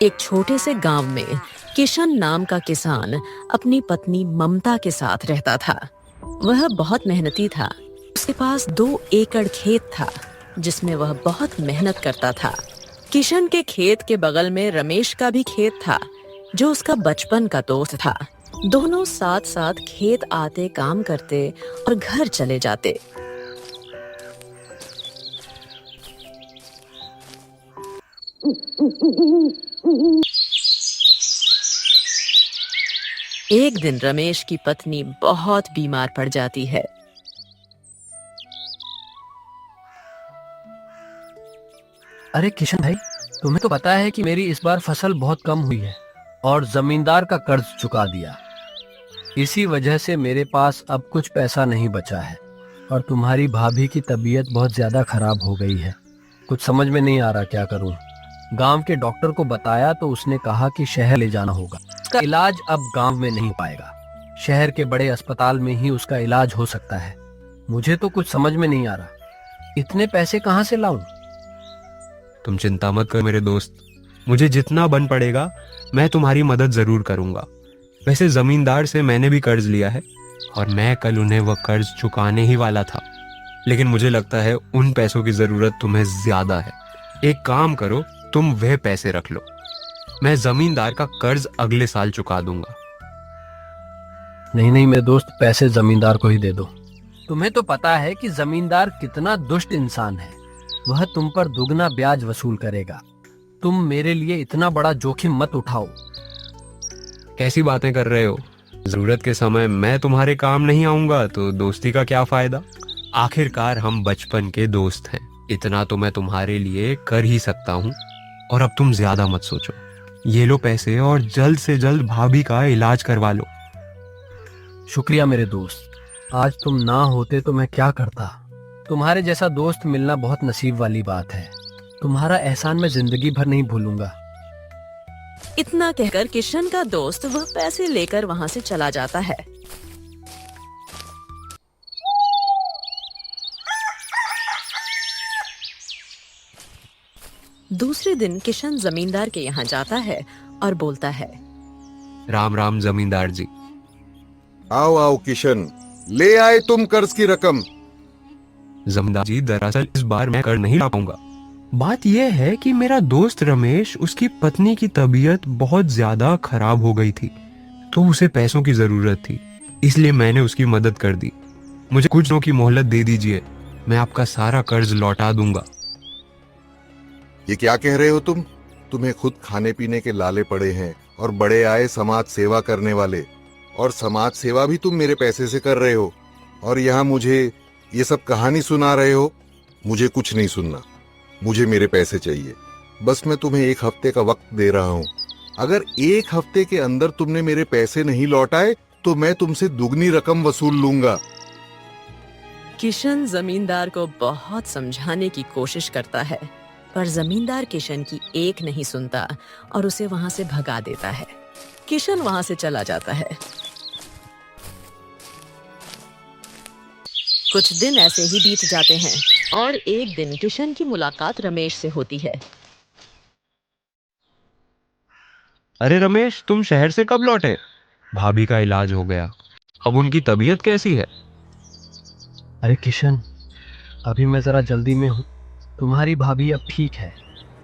एक छोटे से गांव में किशन नाम का किसान अपनी पत्नी ममता के साथ रहता था। वह बहुत मेहनती था। उसके पास 2 एकड़ खेत था जिसमें वह बहुत मेहनत करता था। किशन के खेत के बगल में रमेश का भी खेत था जो उसका बचपन का दोस्त था। दोनों साथ साथ खेत आते, काम करते और घर चले जाते। एक दिन रमेश की पत्नी बहुत बीमार पड़ जाती है। अरे किशन भाई, तुम्हें तो पता है कि मेरी इस बार फसल बहुत कम हुई है और जमींदार का कर्ज चुका दिया। इसी वजह से मेरे पास अब कुछ पैसा नहीं बचा है और तुम्हारी भाभी की तबीयत बहुत ज्यादा खराब हो गई है। कुछ समझ में नहीं आ रहा क्या करूं। गांव के डॉक्टर को बताया तो उसने कहा कि शहर ले जाना होगा। उसका इलाज अब गांव में नहीं पाएगा। शहर के बड़े अस्पताल में ही उसका इलाज हो सकता है। मुझे तो कुछ समझ में नहीं आ रहा, इतने पैसे कहां से लाऊं? तुम चिंता मत कर मेरे दोस्त, मुझे जितना बन पड़ेगा मैं तुम्हारी मदद जरूर करूंगा। वैसे जमींदार से मैंने भी कर्ज लिया है और मैं कल उन्हें वह कर्ज चुकाने ही वाला था, लेकिन मुझे लगता है उन पैसों की जरूरत तुम्हें ज्यादा है। एक काम करो, तुम वह पैसे रख लो, मैं जमींदार का कर्ज अगले साल चुका दूंगा। नहीं नहीं मेरे दोस्त, पैसे जमींदार को ही दे दो। तुम्हें तो पता है कि जमींदार कितना दुष्ट इंसान है। वह तुम पर दुगना ब्याज वसूल करेगा। तुम मेरे लिए इतना बड़ा जोखिम मत उठाओ। कैसी बातें कर रहे हो? जरूरत के समय मैं तुम्हारे काम नहीं आऊंगा तो दोस्ती का क्या फायदा? आखिरकार हम बचपन के दोस्त हैं, इतना तो मैं तुम्हारे लिए कर ही सकता हूँ। और अब तुम ज्यादा मत सोचो, ये लो पैसे और जल्द से जल्द भाभी का इलाज करवा लो। शुक्रिया मेरे दोस्त, आज तुम ना होते तो मैं क्या करता। तुम्हारे जैसा दोस्त मिलना बहुत नसीब वाली बात है। तुम्हारा एहसान मैं जिंदगी भर नहीं भूलूंगा। इतना कहकर किशन का दोस्त वह पैसे लेकर वहां से चला जाता है। दूसरे दिन किशन जमींदार के यहाँ जाता है और बोलता है, राम राम जमींदार जी। आओ आओ किशन, ले आए तुम कर्ज की रकम। जमींदार जी, दरअसल इस बार मैं कर नहीं ला पाऊंगा। बात यह है कि मेरा दोस्त रमेश, उसकी पत्नी की तबीयत बहुत ज्यादा खराब हो गई थी, तो उसे पैसों की जरूरत थी, इसलिए मैंने उसकी मदद कर दी। मुझे कुछ दिनों की मोहलत दे दीजिए, मैं आपका सारा कर्ज लौटा दूंगा। ये क्या कह रहे हो तुम? तुम्हें खुद खाने पीने के लाले पड़े हैं और बड़े आए समाज सेवा करने वाले, और समाज सेवा भी तुम मेरे पैसे से कर रहे हो, और यहाँ मुझे ये सब कहानी सुना रहे हो। मुझे कुछ नहीं सुनना, मुझे मेरे पैसे चाहिए। बस मैं तुम्हें 1 हफ्ते का वक्त दे रहा हूँ। अगर 1 हफ्ते के अंदर तुमने मेरे पैसे नहीं लौटाए तो मैं तुमसे दुगनी रकम वसूल लूंगा। किशन जमींदार को बहुत समझाने की कोशिश करता है, पर जमींदार किशन की एक नहीं सुनता और उसे वहां से भगा देता है। किशन वहां से चला जाता है। कुछ दिन ऐसे ही बीत जाते हैं और एक दिन किशन की मुलाकात रमेश से होती है। अरे रमेश, तुम शहर से कब लौटे? भाभी का इलाज हो गया, अब उनकी तबीयत कैसी है? अरे किशन, अभी मैं जरा जल्दी में हूँ। तुम्हारी भाभी अब ठीक है,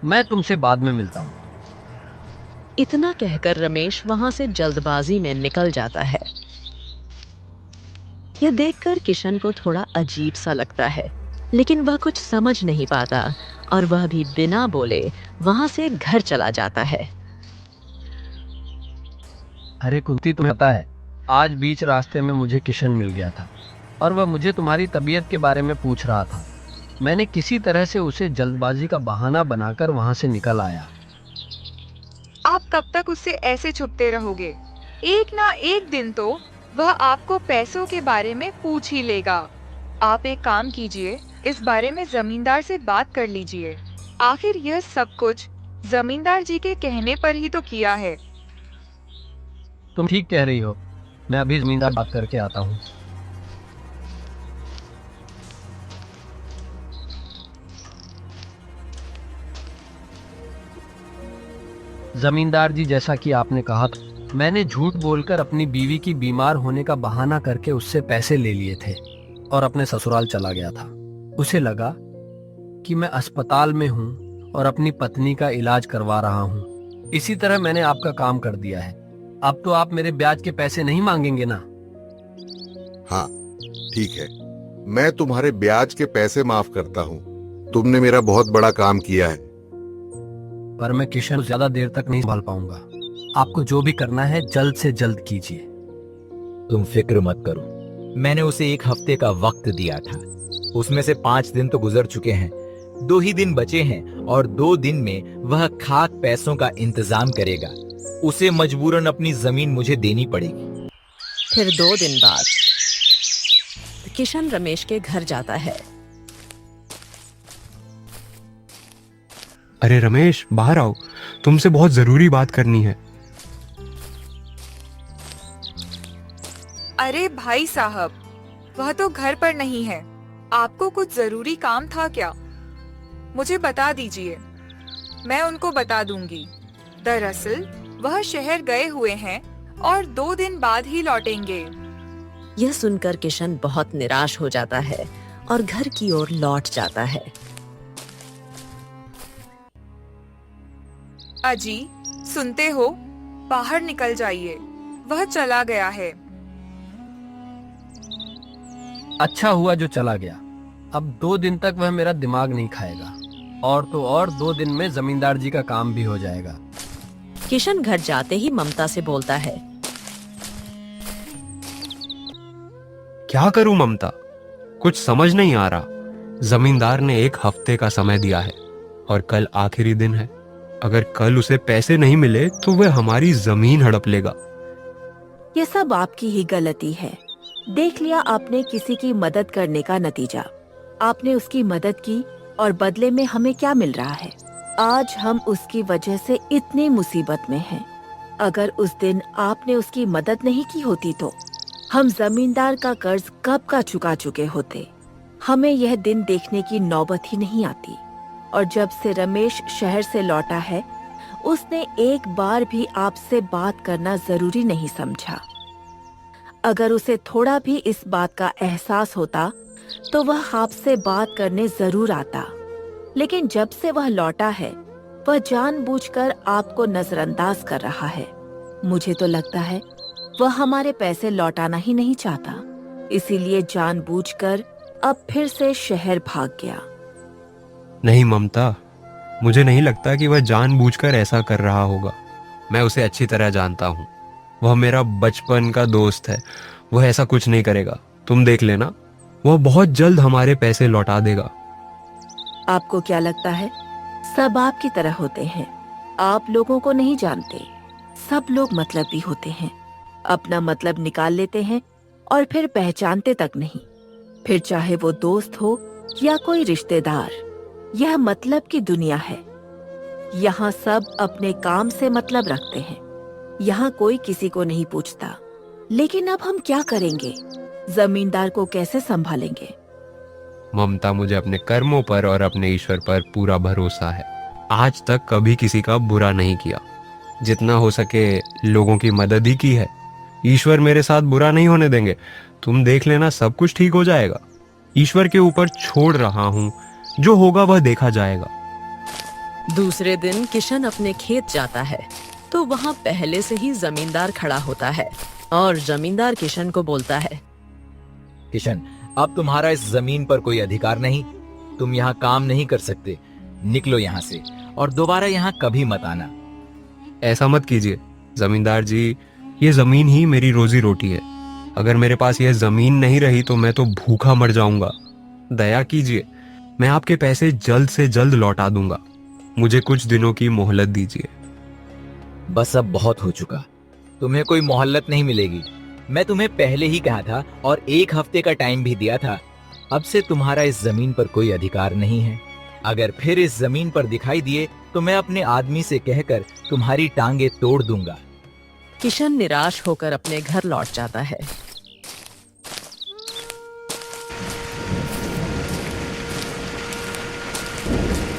मैं तुमसे बाद में मिलता हूँ। इतना कहकर रमेश वहां से जल्दबाजी में निकल जाता है। यह देखकर किशन को थोड़ा अजीब सा लगता है, लेकिन वह कुछ समझ नहीं पाता और वह भी बिना बोले वहां से घर चला जाता है। अरे कुंती, तुम्हें पता है, आज बीच रास्ते में मुझे किशन मिल गया था और वह मुझे तुम्हारी तबीयत के बारे में पूछ रहा था। मैंने किसी तरह से उसे जल्दबाजी का बहाना बनाकर वहां से निकल आया। आप कब तक उससे ऐसे छुपते रहोगे? एक ना एक दिन तो वह आपको पैसों के बारे में पूछ ही लेगा। आप एक काम कीजिए, इस बारे में जमींदार से बात कर लीजिए। आखिर यह सब कुछ जमींदार जी के कहने पर ही तो किया है। तुम ठीक कह रही हो, मैं अभी जमींदार बात करके आता हूँ। जमींदार जी, जैसा कि आपने कहा था, मैंने झूठ बोलकर अपनी बीवी की बीमार होने का बहाना करके उससे पैसे ले लिए थे और अपने ससुराल चला गया था। उसे लगा कि मैं अस्पताल में हूँ और अपनी पत्नी का इलाज करवा रहा हूँ। इसी तरह मैंने आपका काम कर दिया है। अब तो आप मेरे ब्याज के पैसे नहीं मांगेंगे ना? हाँ, ठीक है, मैं तुम्हारे ब्याज के पैसे माफ करता हूँ। तुमने मेरा बहुत बड़ा काम किया है। पर मैं किशन को ज्यादा देर तक नहीं संभाल पाऊंगा। आपको जो भी करना है जल्द से जल्द कीजिए। तुम फिक्र मत करो, मैंने उसे 1 हफ्ते का वक्त दिया था। उसमें से 5 दिन तो गुजर चुके हैं, 2 ही दिन बचे हैं और 2 दिन में वह खाक पैसों का इंतजाम करेगा। उसे मजबूरन अपनी जमीन मुझे देनी पड़ेगी। फिर 2 दिन बाद किशन रमेश के घर जाता है। अरे रमेश, बाहर आओ, तुमसे बहुत जरूरी बात करनी है। अरे भाई साहब, वह तो घर पर नहीं है। आपको कुछ जरूरी काम था क्या? मुझे बता दीजिए, मैं उनको बता दूंगी। दरअसल वह शहर गए हुए हैं और 2 दिन बाद ही लौटेंगे। यह सुनकर किशन बहुत निराश हो जाता है और घर की ओर लौट जाता है। अजी, सुनते हो? बाहर निकल जाइए, वह चला गया है। अच्छा हुआ जो चला गया। अब 2 दिन तक वह मेरा दिमाग नहीं खाएगा और तो और 2 दिन में जमींदार जी का काम भी हो जाएगा। किशन घर जाते ही ममता से बोलता है, क्या करूं ममता, कुछ समझ नहीं आ रहा। जमींदार ने 1 हफ्ते का समय दिया है और कल आखिरी दिन है। अगर कल उसे पैसे नहीं मिले तो वह हमारी जमीन हड़प लेगा। ये सब आपकी ही गलती है। देख लिया आपने किसी की मदद करने का नतीजा। आपने उसकी मदद की और बदले में हमें क्या मिल रहा है? आज हम उसकी वजह से इतनी मुसीबत में हैं। अगर उस दिन आपने उसकी मदद नहीं की होती तो हम जमींदार का कर्ज कब का चुका चुके होते। हमें यह दिन देखने की नौबत ही नहीं आती। और जब से रमेश शहर से लौटा है, उसने एक बार भी आपसे बात करना जरूरी नहीं समझा। अगर उसे थोड़ा भी इस बात का एहसास होता तो वह आपसे बात करने जरूर आता। लेकिन जब से वह लौटा है, वह जानबूझकर आपको नजरअंदाज कर रहा है। मुझे तो लगता है वह हमारे पैसे लौटाना ही नहीं चाहता, इसीलिए जानबूझकर अब फिर से शहर भाग गया। नहीं ममता, मुझे नहीं लगता कि वह जानबूझकर ऐसा कर रहा होगा। मैं उसे अच्छी तरह जानता हूँ। वह मेरा बचपन का दोस्त है। वह ऐसा कुछ नहीं करेगा। तुम देख लेना, वह बहुत जल्द हमारे पैसे लौटा देगा। आपको क्या लगता है सब आपकी तरह होते हैं? आप लोगों को नहीं जानते। सब लोग मतलबी होते हैं, अपना मतलब निकाल लेते हैं और फिर पहचानते तक नहीं। फिर चाहे वो दोस्त हो या कोई रिश्तेदार, यह मतलब की दुनिया है। यहाँ सब अपने काम से मतलब रखते हैं। यहाँ कोई किसी को नहीं पूछता। लेकिन अब हम क्या करेंगे? जमींदार को कैसे संभालेंगे? ममता, मुझे अपने कर्मों पर और अपने ईश्वर पर पूरा भरोसा है। आज तक कभी किसी का बुरा नहीं किया। जितना हो सके लोगों की मदद ही की है। ईश्वर मेरे साथ बुरा नहीं होने देंगे। तुम देख लेना, सब कुछ ठीक हो जाएगा। ईश्वर के ऊपर छोड़ रहा हूँ, जो होगा वह देखा जाएगा। दूसरे दिन किशन अपने खेत जाता है तो वहाँ पहले से ही जमींदार खड़ा होता है और जमींदार किशन को बोलता है, किशन, अब तुम्हारा इस जमीन पर कोई अधिकार नहीं। तुम यहाँ काम नहीं कर सकते। निकलो यहाँ से और दोबारा यहाँ कभी मत आना। ऐसा मत कीजिए जमींदार जी, ये जमीन ही मेरी रोजी रोटी है। अगर मेरे पास यह जमीन नहीं रही तो मैं तो भूखा मर जाऊंगा। दया कीजिए, मैं आपके पैसे जल्द से जल्द लौटा दूंगा। मुझे कुछ दिनों की मोहलत दीजिए। बस अब बहुत हो चुका। तुम्हें कोई मोहल्लत नहीं मिलेगी। मैं तुम्हें पहले ही कहा था और 1 हफ्ते का टाइम भी दिया था। अब से तुम्हारा इस जमीन पर कोई अधिकार नहीं है। अगर फिर इस जमीन पर दिखाई दिए तो मैं अपने आदमी से कहकर तुम्हारी टांगे तोड़ दूंगा। किशन निराश होकर अपने घर लौट जाता है।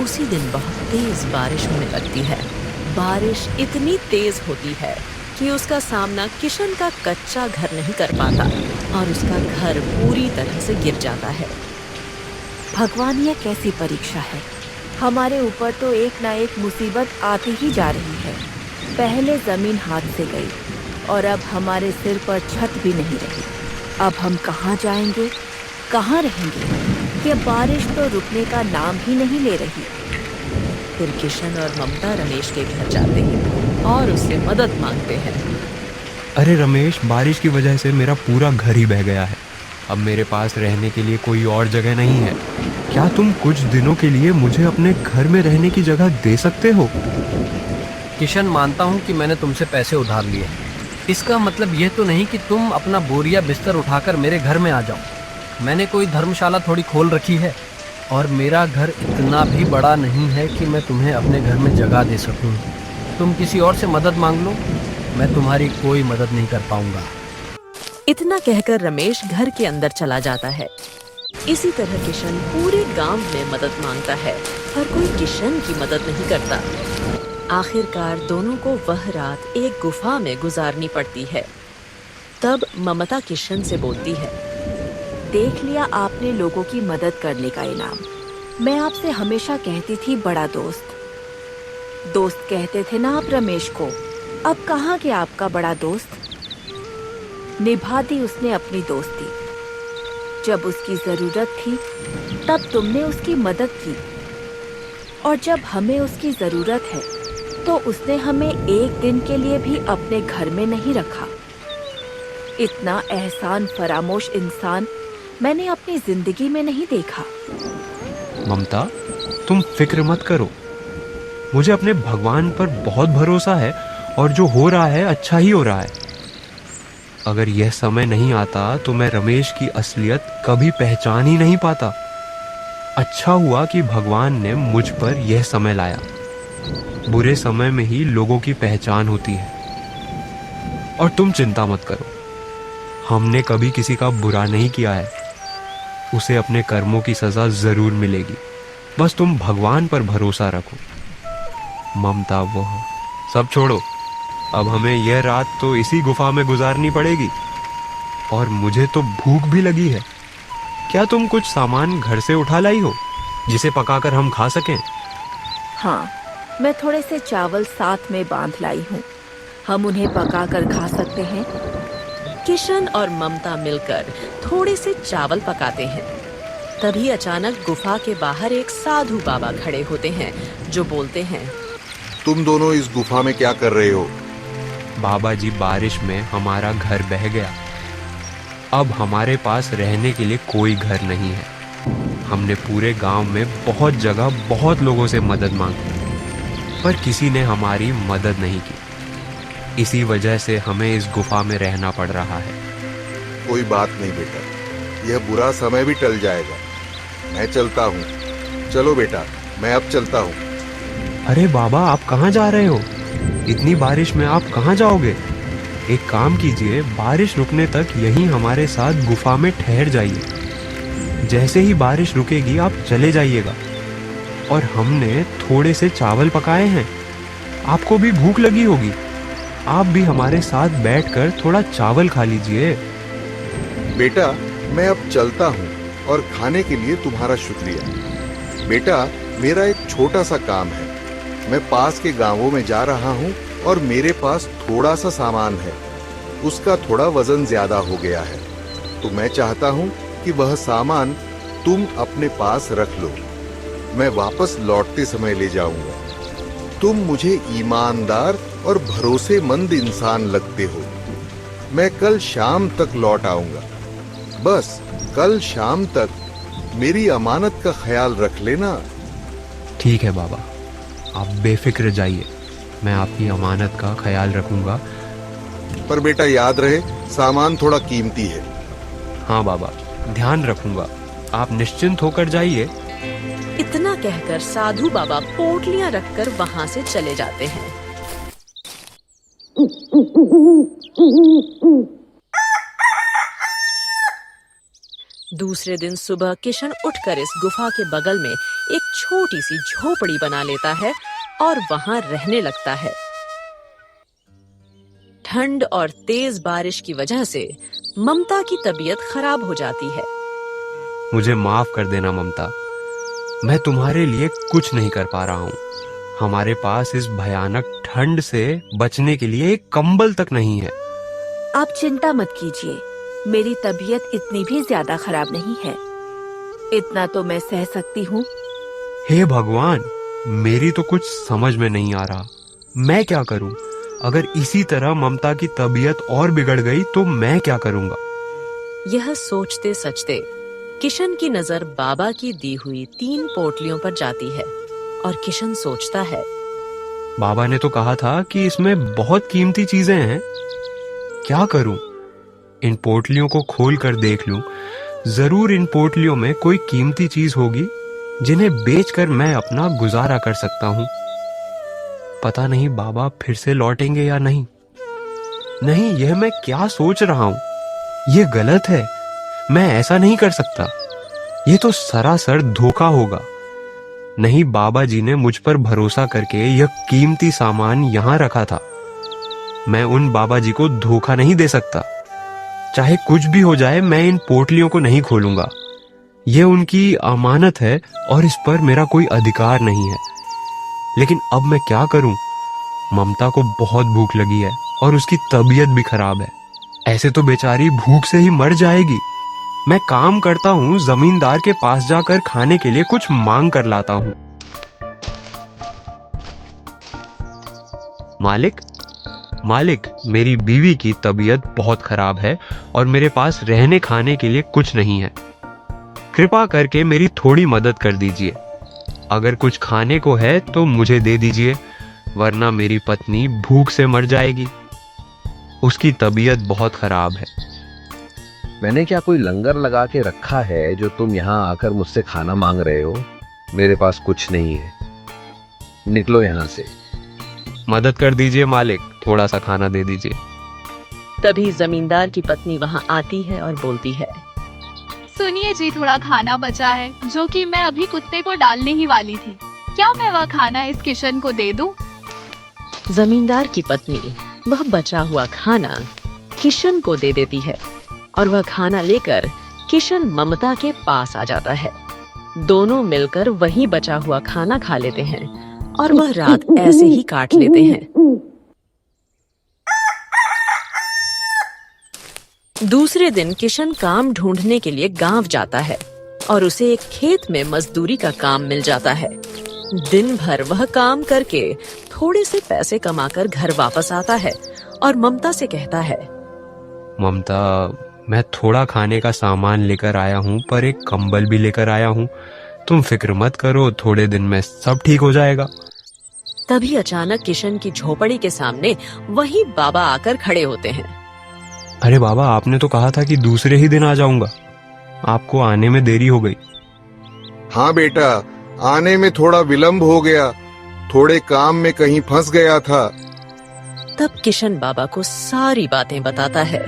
उसी दिन बहुत तेज बारिश होने लगती है। बारिश इतनी तेज होती है कि उसका सामना किशन का कच्चा घर नहीं कर पाता और उसका घर पूरी तरह से गिर जाता है। भगवान, ये कैसी परीक्षा है? हमारे ऊपर तो एक ना एक मुसीबत आती ही जा रही है। पहले जमीन हाथ से गई और अब हमारे सिर पर छत भी नहीं रही। अब हम कहाँ जाएंगे, कहाँ रहेंगे? ये बारिश तो रुकने का नाम ही नहीं ले रही। फिर किशन और ममता रमेश के घर जाते हैं और उससे मदद मांगते हैं। अरे रमेश, बारिश की वजह से मेरा पूरा घर ही बह गया है। अब मेरे पास रहने के लिए कोई और जगह नहीं है। क्या तुम कुछ दिनों के लिए मुझे अपने घर में रहने की जगह दे सकते हो? किशन, मानता हूँ कि मैंने तुमसे पैसे उधार लिए। इसका मतलब यह तो नहीं कि तुम अपना बोरिया बिस्तर उठाकर मेरे घर में आ जाओ। मैंने कोई धर्मशाला थोड़ी खोल रखी है और मेरा घर इतना भी बड़ा नहीं है कि मैं तुम्हें अपने घर में जगह दे सकूं। तुम किसी और से मदद मांग लो, मैं तुम्हारी कोई मदद नहीं कर पाऊंगा। इतना कहकर रमेश घर के अंदर चला जाता है। इसी तरह किशन पूरे गांव में मदद मांगता है, पर कोई किशन की मदद नहीं करता। आखिरकार दोनों को वह रात एक गुफा में गुजारनी पड़ती है। तब ममता किशन से बोलती है, देख लिया आपने लोगों की मदद करने का इनाम। मैं आपसे हमेशा कहती थी बड़ा दोस्त, दोस्त कहते थे ना आप रमेश को। अब कहाँ गया आपका बड़ा दोस्त? निभा दी उसने अपनी दोस्ती। जब उसकी जरूरत थी तब तुमने उसकी मदद की, और जब हमें उसकी जरूरत है तो उसने हमें एक दिन के लिए भी अपने घर में नहीं रखा। इतना एहसान फरामोश इंसान मैंने अपनी जिंदगी में नहीं देखा। ममता, तुम फिक्र मत करो। मुझे अपने भगवान पर बहुत भरोसा है और जो हो रहा है अच्छा ही हो रहा है। अगर यह समय नहीं आता तो मैं रमेश की असलियत कभी पहचान ही नहीं पाता। अच्छा हुआ कि भगवान ने मुझ पर यह समय लाया। बुरे समय में ही लोगों की पहचान होती है। और तुम चिंता मत करो, हमने कभी किसी का बुरा नहीं किया है। उसे अपने कर्मों की सजा जरूर मिलेगी। बस तुम भगवान पर भरोसा रखो। ममता, वो सब छोड़ो। अब हमें यह रात तो इसी गुफा में गुजारनी पड़ेगी और मुझे तो भूख भी लगी है। क्या तुम कुछ सामान घर से उठा लाई हो जिसे पकाकर हम खा सकें? हाँ, मैं थोड़े से चावल साथ में बांध लाई हूँ। हम उन्हें पकाकर खा सकते हैं। किशन और ममता मिलकर थोड़े से चावल पकाते हैं। तभी अचानक गुफा के बाहर एक साधु बाबा खड़े होते हैं जो बोलते हैं, तुम दोनों इस गुफा में क्या कर रहे हो? बाबा जी, बारिश में हमारा घर बह गया। अब हमारे पास रहने के लिए कोई घर नहीं है। हमने पूरे गांव में बहुत जगह बहुत लोगों से मदद मांगी, पर किसी ने हमारी मदद नहीं की। इसी वजह से हमें इस गुफा में रहना पड़ रहा है। कोई बात नहीं बेटा, यह बुरा समय भी टल जाएगा। मैं चलता हूँ। चलो बेटा, मैं अब चलता हूँ। अरे बाबा, आप कहाँ जा रहे हो? इतनी बारिश में आप कहाँ जाओगे? एक काम कीजिए, बारिश रुकने तक यहीं हमारे साथ गुफा में ठहर जाइए। जैसे ही बारिश रुकेगी आप चले जाइएगा। और हमने थोड़े से चावल पकाए हैं, आपको भी भूख लगी होगी। आप भी हमारे साथ बैठकर थोड़ा चावल खा लीजिए। बेटा, मैं अब चलता हूँ और खाने के लिए तुम्हारा शुक्रिया। बेटा, मेरा एक छोटा सा काम है। मैं पास के गांवों में जा रहा हूँ और मेरे पास थोड़ा सा सामान है। उसका थोड़ा वजन ज्यादा हो गया है, तो मैं चाहता हूँ कि वह सामान तुम अपने पास रख लो। मैं वापस लौटते समय ले जाऊंगा। तुम मुझे ईमानदार और भरोसेमंद इंसान लगते हो। मैं कल शाम तक लौट आऊंगा। बस कल शाम तक मेरी अमानत का ख्याल रख लेना। ठीक है बाबा, आप बेफिक्र जाइए। मैं आपकी अमानत का ख्याल रखूंगा। पर बेटा याद रहे, सामान थोड़ा कीमती है। हाँ बाबा, ध्यान रखूंगा। आप निश्चिंत होकर जाइए। इतना कहकर साधु बाबा पोटलियां रखकर वहां से चले जाते हैं। दूसरे दिन सुबह किशन उठकर इस गुफा के बगल में एक छोटी सी झोपड़ी बना लेता है और वहां रहने लगता है। ठंड और तेज बारिश की वजह से ममता की तबीयत खराब हो जाती है। मुझे माफ कर देना ममता, मैं तुम्हारे लिए कुछ नहीं कर पा रहा हूँ। हमारे पास इस भयानक ठंड से बचने के लिए एक कंबल तक नहीं है। आप चिंता मत कीजिए, मेरी तबीयत इतनी भी ज्यादा खराब नहीं है, इतना तो मैं सह सकती हूँ। हे भगवान, मेरी तो कुछ समझ में नहीं आ रहा, मैं क्या करूं? अगर इसी तरह ममता की तबीयत और बिगड़ गई तो मैं क्या करूंगा? यह सोचते सचते किशन की नजर बाबा की दी हुई 3 पोटलियों पर जाती है और किशन सोचता है, बाबा ने तो कहा था कि इसमें बहुत कीमती चीजें हैं। क्या करूं? इन पोटलियों को खोल कर देख लूं, जरूर इन पोटलियों में कोई कीमती चीज होगी जिन्हें बेचकर मैं अपना गुजारा कर सकता हूं। पता नहीं बाबा फिर से लौटेंगे या नहीं। नहीं, यह मैं क्या सोच रहा हूं? यह गलत है, मैं ऐसा नहीं कर सकता। यह तो सरासर धोखा होगा। नहीं, बाबा जी ने मुझ पर भरोसा करके यह कीमती सामान यहां रखा था। मैं उन बाबा जी को धोखा नहीं दे सकता। चाहे कुछ भी हो जाए, मैं इन पोटलियों को नहीं खोलूंगा। यह उनकी अमानत है और इस पर मेरा कोई अधिकार नहीं है। लेकिन अब मैं क्या करूं? ममता को बहुत भूख लगी है और उसकी तबीयत भी खराब है। ऐसे तो बेचारी भूख से ही मर जाएगी। मैं काम करता हूं, जमींदार के पास जाकर खाने के लिए कुछ मांग कर लाता हूं। मालिक, मालिक, मेरी बीवी की तबीयत बहुत खराब है और मेरे पास रहने खाने के लिए कुछ नहीं है। कृपा करके मेरी थोड़ी मदद कर दीजिए। अगर कुछ खाने को है तो मुझे दे दीजिए, वरना मेरी पत्नी भूख से मर जाएगी। उसकी तबीयत बहुत खराब है। मैंने क्या कोई लंगर लगा के रखा है जो तुम यहाँ आकर मुझसे खाना मांग रहे हो? मेरे पास कुछ नहीं है, निकलो यहाँ से। मदद कर दीजिए मालिक, थोड़ा सा खाना दे दीजिए। तभी जमींदार की पत्नी वहां आती है और बोलती है, सुनिए जी, थोड़ा खाना बचा है जो कि मैं अभी कुत्ते को डालने ही वाली थी। क्या मैं वह खाना इस किशन को दे दूं? जमींदार की पत्नी वह बचा हुआ खाना किशन को दे देती है और वह खाना लेकर किशन ममता के पास आ जाता है। दोनों मिलकर वही बचा हुआ खाना खा लेते हैं और वह रात ऐसे ही काट लेते हैं। दूसरे दिन किशन काम ढूंढने के लिए गांव जाता है और उसे एक खेत में मजदूरी का काम मिल जाता है। दिन भर वह काम करके थोड़े से पैसे कमाकर घर वापस आता है और ममता से कहता है, ममता, मैं थोड़ा खाने का सामान लेकर आया हूँ, पर एक कंबल भी लेकर आया हूँ। तुम फिक्र मत करो, थोड़े दिन में सब ठीक हो जाएगा। तभी अचानक किशन की झोपड़ी के सामने वही बाबा आकर खड़े होते हैं। अरे बाबा, आपने तो कहा था कि दूसरे ही दिन आ जाऊंगा। आपको आने में देरी हो गई। हाँ बेटा, आने में थोड़ा विलंब हो गया, थोड़े काम में कहीं फंस गया था। तब किशन बाबा को सारी बातें बताता है।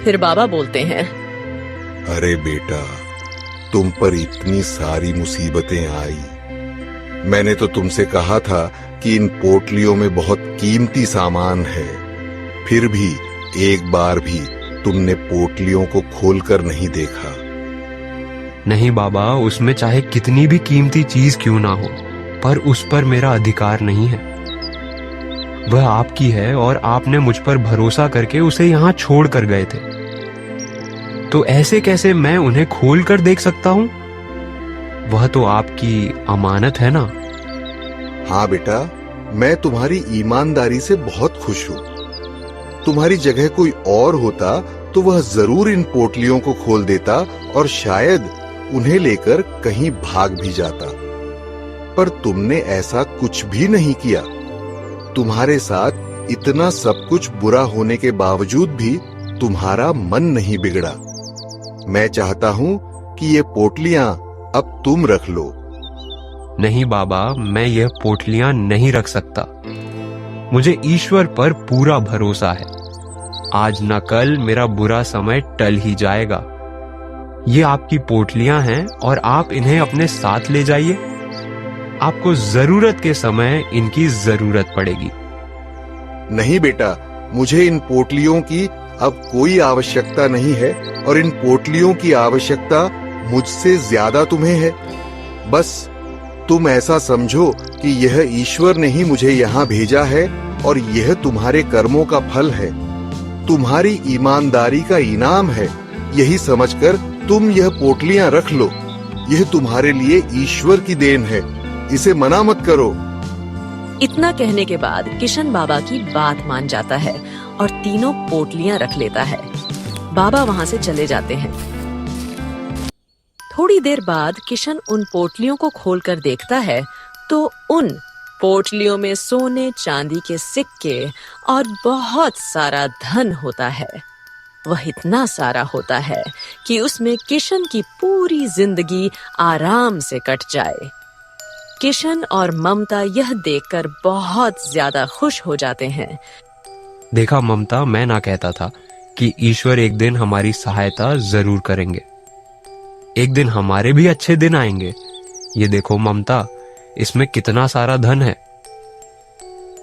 फिर बाबा बोलते हैं, अरे बेटा, तुम पर इतनी सारी मुसीबतें आई। मैंने तो तुमसे कहा था कि इन पोटलियों में बहुत कीमती सामान है, फिर भी एक बार भी तुमने पोटलियों को खोलकर नहीं देखा। नहीं बाबा, उसमें चाहे कितनी भी कीमती चीज क्यों ना हो, पर उस पर मेरा अधिकार नहीं है। वह आपकी है और आपने मुझ पर भरोसा करके उसे यहाँ छोड़ कर गए थे, तो ऐसे कैसे मैं उन्हें खोल कर देख सकता हूँ? वह तो आपकी अमानत है ना। हाँ बेटा, मैं तुम्हारी ईमानदारी से बहुत खुश हूँ। तुम्हारी जगह कोई और होता तो वह जरूर इन पोटलियों को खोल देता और शायद उन्हें लेकर कहीं भाग भी जाता, पर तुमने ऐसा कुछ भी नहीं किया। तुम्हारे साथ इतना सब कुछ बुरा होने के बावजूद भी तुम्हारा मन नहीं बिगड़ा। मैं चाहता हूँ कि ये पोटलियां अब तुम रख लो। नहीं बाबा, मैं यह पोटलियां नहीं रख सकता। मुझे ईश्वर पर पूरा भरोसा है। आज न कल मेरा बुरा समय टल ही जाएगा। ये आपकी पोटलियां हैं और आप इन्हें अपने साथ ले जाइए। आपको जरूरत के समय इनकी जरूरत पड़ेगी। नहीं बेटा, मुझे इन पोटलियों की अब कोई आवश्यकता नहीं है और इन पोटलियों की आवश्यकता मुझसे ज्यादा तुम्हें है। बस तुम ऐसा समझो कि यह ईश्वर ने ही मुझे यहाँ भेजा है और यह तुम्हारे कर्मों का फल है, तुम्हारी ईमानदारी का इनाम है। यही समझकर तुम यह पोटलियां रख लो। यह तुम्हारे लिए ईश्वर की देन है, इसे मना मत करो। इतना कहने के बाद किशन बाबा की बात मान जाता है और तीनों पोटलियां रख लेता है। बाबा वहां से चले जाते हैं। थोड़ी देर बाद किशन उन पोटलियों को खोलकर देखता है तो उन पोटलियों में सोने चांदी के सिक्के और बहुत सारा धन होता है। वह इतना सारा होता है कि उसमें किशन की पूरी जिंदगी आराम से कट जाए। किशन और ममता यह देखकर बहुत ज्यादा खुश हो जाते हैं। देखा ममता, मैं ना कहता था कि ईश्वर एक दिन हमारी सहायता जरूर करेंगे। एक दिन हमारे भी अच्छे दिन आएंगे। ये देखो ममता, इसमें कितना सारा धन है।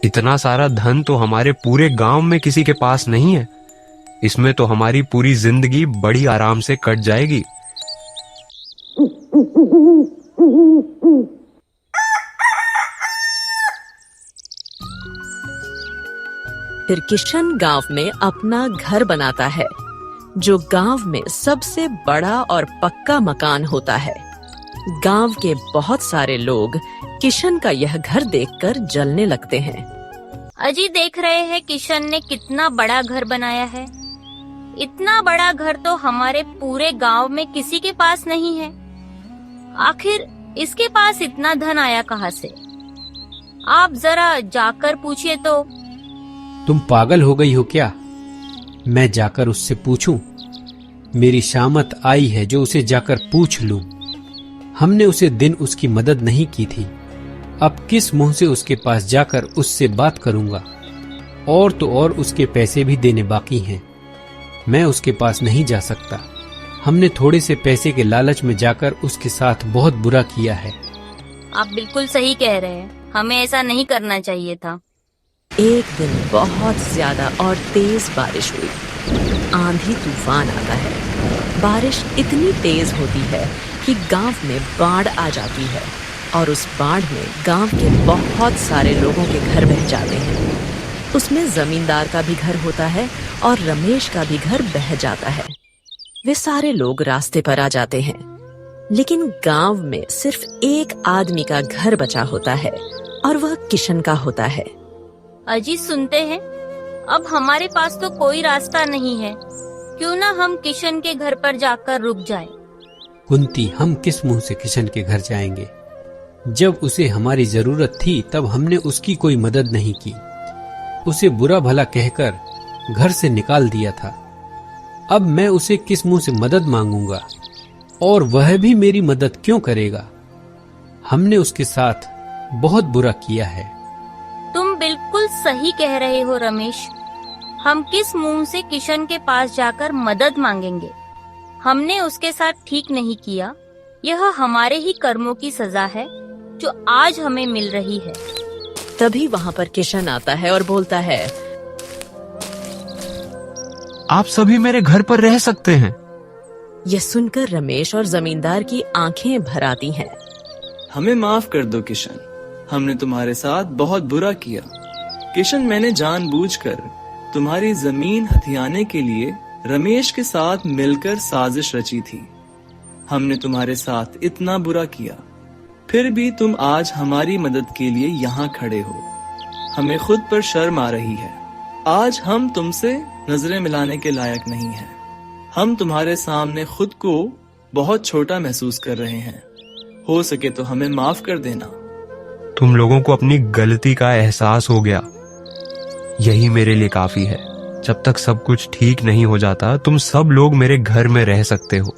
इतना सारा धन तो हमारे पूरे गांव में किसी के पास नहीं है। इसमें तो हमारी पूरी जिंदगी बड़ी आराम से कट जाएगी। फिर किशन गांव में अपना घर बनाता है, जो गांव में सबसे बड़ा और पक्का मकान होता है। गांव के बहुत सारे लोग किशन का यह घर देखकर जलने लगते हैं। अजी, देख रहे हैं किशन ने कितना बड़ा घर बनाया है। इतना बड़ा घर तो हमारे पूरे गांव में किसी के पास नहीं है। आखिर इसके पास इतना धन आया कहाँ से? आप जरा जाकर पूछिए तो। तुम पागल हो गई हो क्या? मैं जाकर उससे पूछूं? मेरी शामत आई है जो उसे जाकर पूछ लूं। हमने उसे दिन उसकी मदद नहीं की थी। अब किस मुंह से उसके पास जाकर उससे बात करूंगा? और तो और उसके पैसे भी देने बाकी हैं। मैं उसके पास नहीं जा सकता। हमने थोड़े से पैसे के लालच में जाकर उसके साथ बहुत बुरा किया है। आप बिल्कुल सही कह रहे हैं, हमें ऐसा नहीं करना चाहिए था। एक दिन बहुत ज्यादा और तेज बारिश हुई। आंधी तूफान आता है। बारिश इतनी तेज होती है कि गांव में बाढ़ आ जाती है और उस बाढ़ में गांव के बहुत सारे लोगों के घर बह जाते हैं। उसमें जमींदार का भी घर होता है और रमेश का भी घर बह जाता है। वे सारे लोग रास्ते पर आ जाते हैं, लेकिन गांव में सिर्फ एक आदमी का घर बचा होता है और वह किशन का होता है। अजी, सुनते हैं, अब हमारे पास तो कोई रास्ता नहीं है। क्यों ना हम किशन के घर पर जाकर रुक जाएं? कुंती, हम किस मुंह से किशन के घर जाएंगे? जब उसे हमारी जरूरत थी तब हमने उसकी कोई मदद नहीं की। उसे बुरा भला कहकर घर से निकाल दिया था। अब मैं उसे किस मुंह से मदद मांगूंगा? और वह भी मेरी मदद क्यों करेगा? हमने उसके साथ बहुत बुरा किया है। तुम बिल्कुल सही कह रहे हो रमेश। हम किस मुंह से किशन के पास जाकर मदद मांगेंगे? हमने उसके साथ ठीक नहीं किया। यह हमारे ही कर्मों की सजा है जो आज हमें मिल रही है। तभी वहाँ पर किशन आता है और बोलता है, आप सभी मेरे घर पर रह सकते हैं। यह सुनकर रमेश और जमींदार की आंखें भर आती हैं। हमें माफ कर दो किशन, हमने तुम्हारे साथ बहुत बुरा किया। किशन, मैंने जानबूझकर तुम्हारी जमीन हथियाने के लिए रमेश के साथ मिलकर साजिश रची थी। हमने तुम्हारे साथ इतना बुरा किया, फिर भी तुम आज हमारी मदद के लिए यहाँ खड़े हो। हमें खुद पर शर्म आ रही है। आज हम तुमसे नजरें मिलाने के लायक नहीं हैं। हम तुम्हारे सामने खुद को बहुत छोटा महसूस कर रहे हैं। हो सके तो हमें माफ कर देना। तुम लोगों को अपनी गलती का एहसास हो गया, यही मेरे लिए काफी है। जब तक सब कुछ ठीक नहीं हो जाता तुम सब लोग मेरे घर में रह सकते हो।